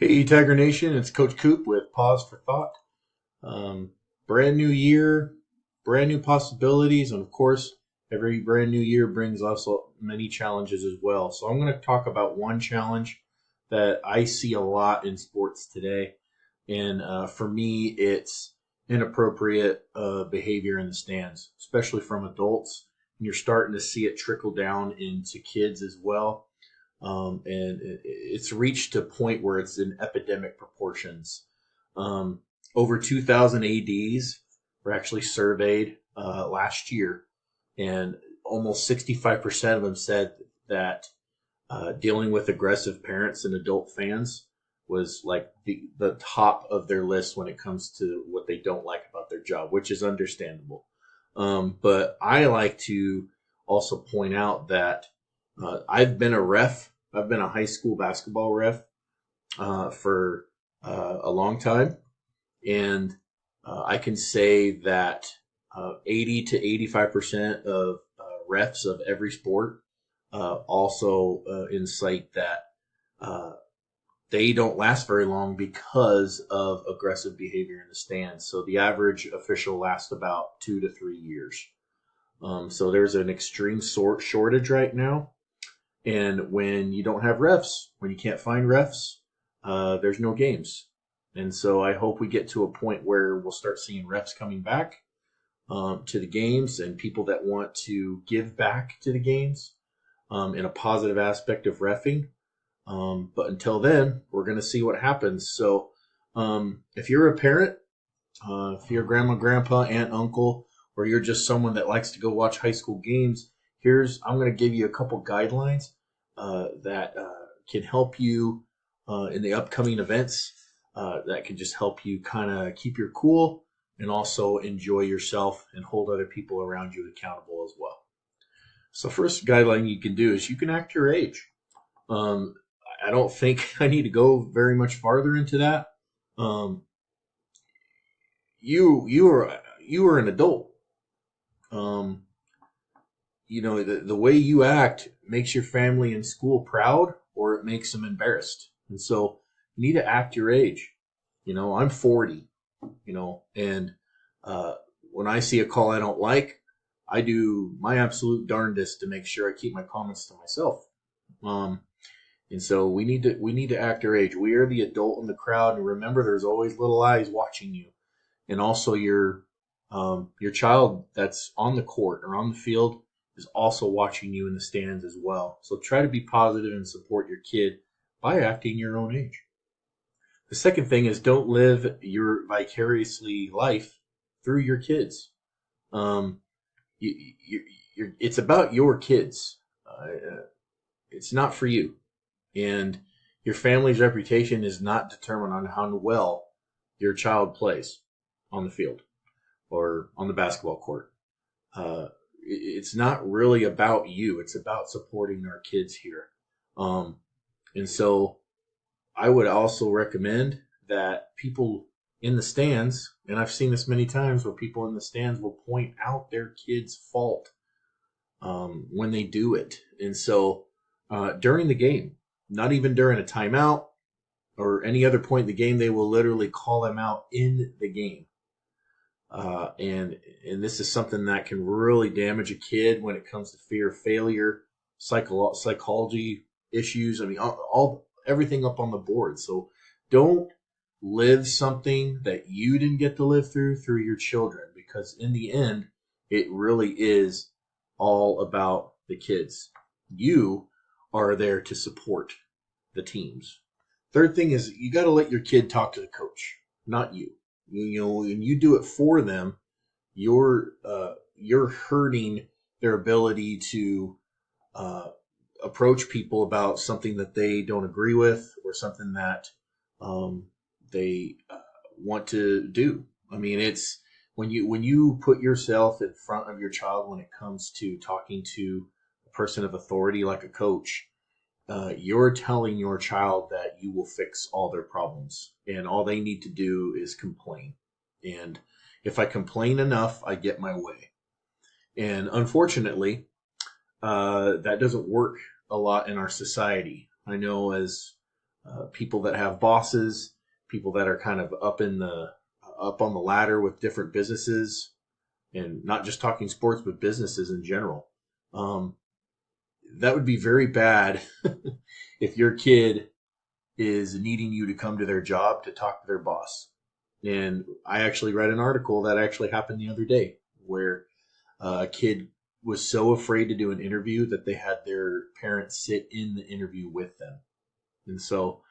Hey, Tiger Nation, it's Coach Coop with Pause for Thought. Um, Brand new year, brand new possibilities, and of course, every brand new year brings also many challenges as well. So, I'm going to talk about one challenge that I see a lot in sports today. And for me, it's inappropriate behavior in the stands, especially from adults. And you're starting to see it trickle down into kids as well, and it's reached a point where it's in epidemic proportions. Over 2,000 ADs were actually surveyed last year, and almost 65% of them said that dealing with aggressive parents and adult fans was like the top of their list when it comes to what they don't like about their job, which is understandable. But I like to also point out that I've been a ref. I've been a high school basketball ref for a long time, and I can say that 80 to 85% of refs of every sport also incite that uh, they don't last very long because of aggressive behavior in the stands. So the average official lasts about 2 to 3 years. So there's an extreme shortage right now. And when you don't have refs, when you can't find refs, there's no games. And so I hope we get to a point where we'll start seeing refs coming back to the games and people that want to give back to the games in a positive aspect of refing. But until then, we're going to see what happens. So if you're a parent, if you're grandma, grandpa, aunt, uncle, or you're just someone that likes to go watch high school games, I'm going to give you a couple guidelines that can help you in the upcoming events. That can just help you kind of keep your cool and also enjoy yourself and hold other people around you accountable as well. So, first guideline you can do is you can act your age. Um, I don't think I need to go very much farther into that. Um, you are an adult. Um, the way you act makes your family and school proud or it makes them embarrassed. And so you need to act your age. I'm 40, and uh, when I see a call I don't like, I do my absolute darndest to make sure I keep my comments to myself. Um, and so we need to act our age. We are the adult in the crowd, and remember, there's always little eyes watching you, and also your child that's on the court or on the field is also watching you in the stands as well. So try to be positive and support your kid by acting your own age. The second thing is don't live your vicariously life through your kids. Um, it's about your kids. It's not for you. And your family's reputation is not determined on how well your child plays on the field or on the basketball court. It's not really about you. It's about supporting our kids here. Um, and so I would also recommend that people in the stands, and I've seen this many times where people in the stands will point out their kid's fault when they do it. And so during the game, not even during a timeout or any other point in the game, they will literally call them out in the game. And this is something that can really damage a kid when it comes to fear of failure, psychology issues. I mean, all everything up on the board. So don't live something that you didn't get to live through your children, because in the end, it really is all about the kids. You are there to support the teams. Third thing is you got to let your kid talk to the coach, not you. When you do it for them, you're hurting their ability to uh, approach people about something that they don't agree with or something that they want to do. I mean, it's when you put yourself in front of your child when it comes to talking to a person of authority like a coach. You're telling your child that you will fix all their problems, and all they need to do is complain. And if I complain enough, I get my way. And unfortunately, that doesn't work a lot in our society. I know as people that have bosses, people that are kind of up on the ladder with different businesses, and not just talking sports, but businesses in general. Um, that would be very bad if your kid is needing you to come to their job to talk to their boss. And I actually read an article that actually happened the other day where a kid was so afraid to do an interview that they had their parents sit in the interview with them. And so,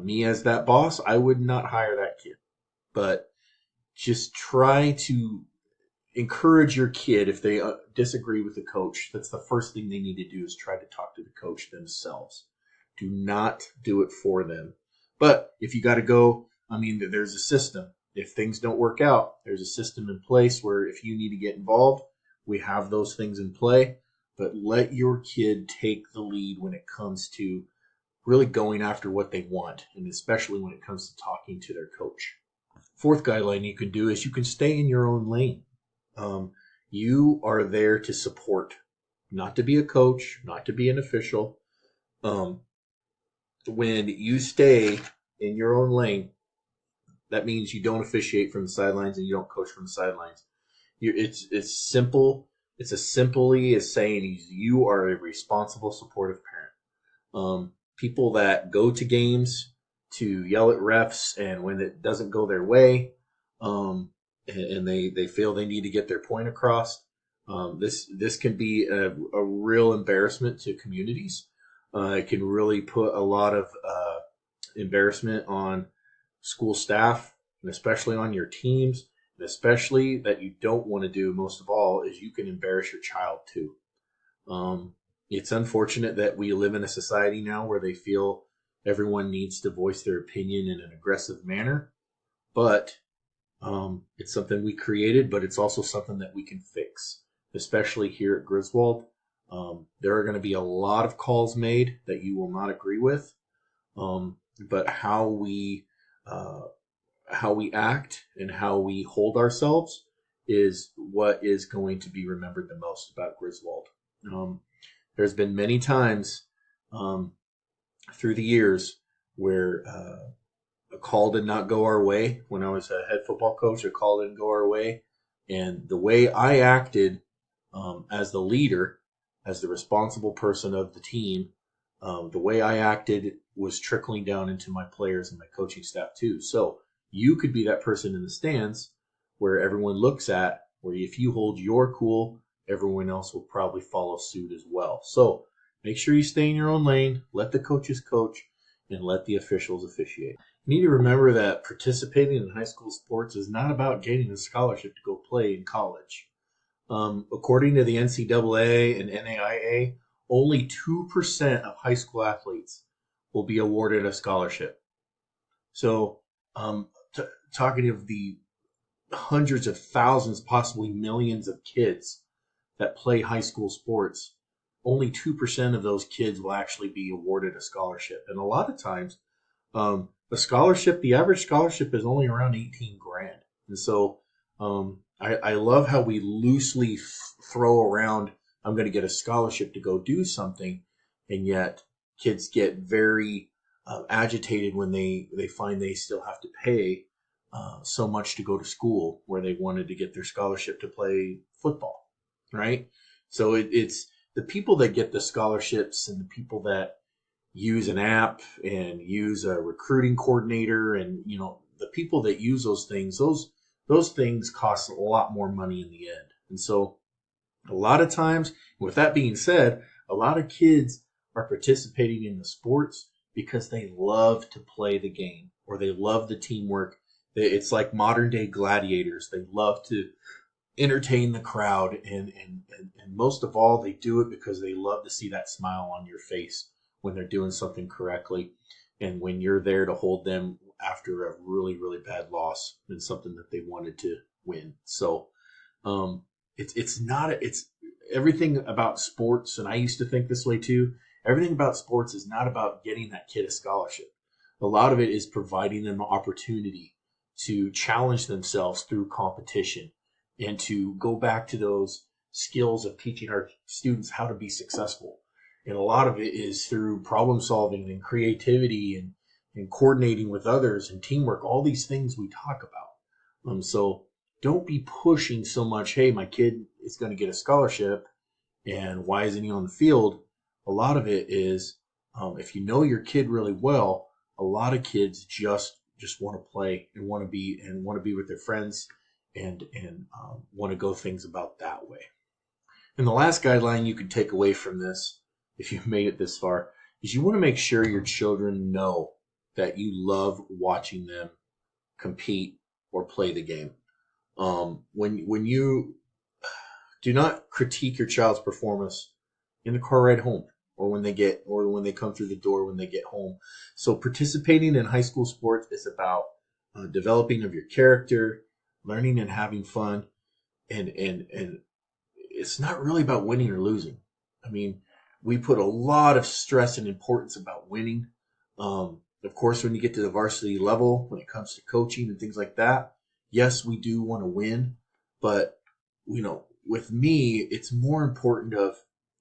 me as that boss, I would not hire that kid. But just try to encourage your kid if they disagree with the coach. That's the first thing they need to do, is try to talk to the coach themselves. Do not do it for them. But if you got to go, I mean, there's a system. If things don't work out, there's a system in place where if you need to get involved, we have those things in play. But let your kid take the lead when it comes to really going after what they want, and especially when it comes to talking to their coach. Fourth guideline you can do is you can stay in your own lane. You are there to support, not to be a coach, not to be an official. When you stay in your own lane, that means you don't officiate from the sidelines and you don't coach from the sidelines. It's simple. It's as simply as saying you are a responsible, supportive parent. People that go to games to yell at refs, and when it doesn't go their way, and they feel they need to get their point across, this can be a real embarrassment to communities. It can really put a lot of embarrassment on school staff, and especially on your teams, and especially that you don't want to do most of all is you can embarrass your child too. It's unfortunate that we live in a society now where they feel everyone needs to voice their opinion in an aggressive manner, but it's something we created, but it's also something that we can fix, especially here at Griswold. There are going to be a lot of calls made that you will not agree with, but how we act and how we hold ourselves is what is going to be remembered the most about Griswold. There's been many times through the years where a call did not go our way. When I was a head football coach, a call didn't go our way. And the way I acted as the leader, as the responsible person of the team, the way I acted was trickling down into my players and my coaching staff too. So you could be that person in the stands where everyone looks at, where if you hold your cool, everyone else will probably follow suit as well. So make sure you stay in your own lane, let the coaches coach, and let the officials officiate. You need to remember that participating in high school sports is not about gaining a scholarship to go play in college. According to the NCAA and NAIA, only 2% of high school athletes will be awarded a scholarship. So, talking of the hundreds of thousands, possibly millions of kids that play high school sports, only 2% of those kids will actually be awarded a scholarship. And a lot of times, the average scholarship is only around 18 grand. And so, I love how we loosely throw around, I'm going to get a scholarship to go do something. And yet kids get very agitated when they find they still have to pay so much to go to school where they wanted to get their scholarship to play football, right? So it's the people that get the scholarships and the people that use an app and use a recruiting coordinator, and the people that use those things cost a lot more money in the end. And so a lot of times, with that being said, a lot of kids are participating in the sports because they love to play the game or they love the teamwork. It's like modern day gladiators. They love to entertain the crowd, and most of all, they do it because they love to see that smile on your face when they're doing something correctly, and when you're there to hold them after a really, really bad loss and something that they wanted to win. So it's everything about sports, and I used to think this way too. Everything about sports is not about getting that kid a scholarship. A lot of it is providing them an opportunity to challenge themselves through competition and to go back to those skills of teaching our students how to be successful. And a lot of it is through problem solving and creativity and coordinating with others and teamwork, all these things we talk about. So don't be pushing so much, hey, my kid is going to get a scholarship and why isn't he on the field? A lot of it is, if you know your kid really well, a lot of kids just want to play and want to be with their friends and want to go things about that way. And the last guideline you can take away from this, if you've made it this far, is you want to make sure your children know that you love watching them compete or play the game. When you do not critique your child's performance in the car ride home or when they come through the door when they get home. So participating in high school sports is about developing of your character, learning and having fun, and it's not really about winning or losing. I mean, we put a lot of stress and importance about winning. Of course, when you get to the varsity level, when it comes to coaching and things like that, yes, we do want to win, but with me, it's more important of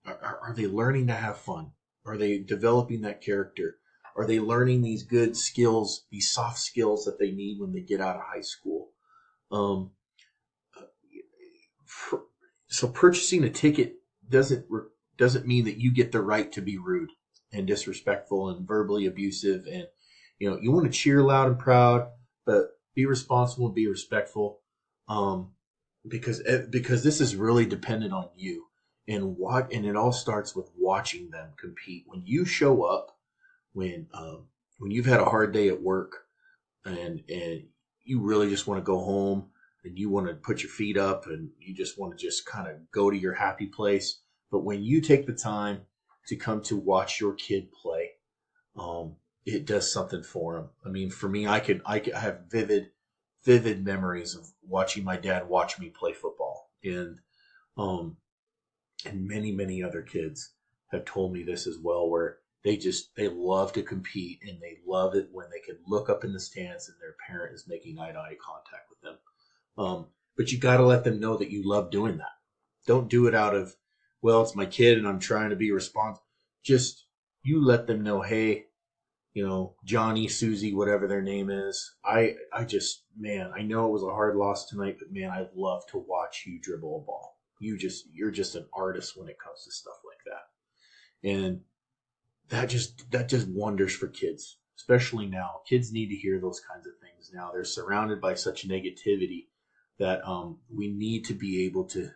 are they learning to have fun? Are they developing that character? Are they learning these good skills, these soft skills that they need when they get out of high school? Um, so purchasing a ticket doesn't mean that you get the right to be rude and disrespectful and verbally abusive. And you want to cheer loud and proud, but be responsible and be respectful. Because this is really dependent on you and it all starts with watching them compete. When you show up, when you've had a hard day at work and you really just want to go home and you want to put your feet up and you just want to just kind of go to your happy place, but when you take the time to come to watch your kid play, it does something for them. I mean, for me, I have vivid memories of watching my dad watch me play football, and many other kids have told me this as well, where they love to compete and they love it when they can look up in the stands and their parent is making eye-to-eye contact with them. But you got to let them know that you love doing that. Don't do it out of, well, it's my kid and I'm trying to be responsible. Just you let them know, hey, Johnny, Susie, whatever their name is. I just, man, I know it was a hard loss tonight, but man, I love to watch you dribble a ball. You're just an artist when it comes to stuff like that. And that just wonders for kids, especially now. Kids need to hear those kinds of things now. They're surrounded by such negativity that we need to be able to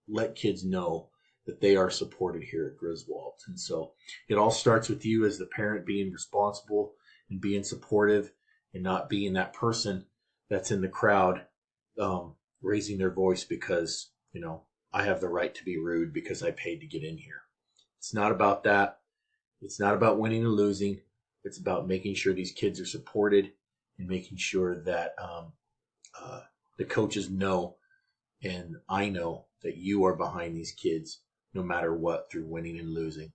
let kids know that they are supported here at Griswold. And so it all starts with you as the parent being responsible and being supportive and not being that person that's in the crowd raising their voice because, I have the right to be rude because I paid to get in here. It's not about that. It's not about winning and losing. It's about making sure these kids are supported and making sure that the coaches know and I know that you are behind these kids no matter what through winning and losing.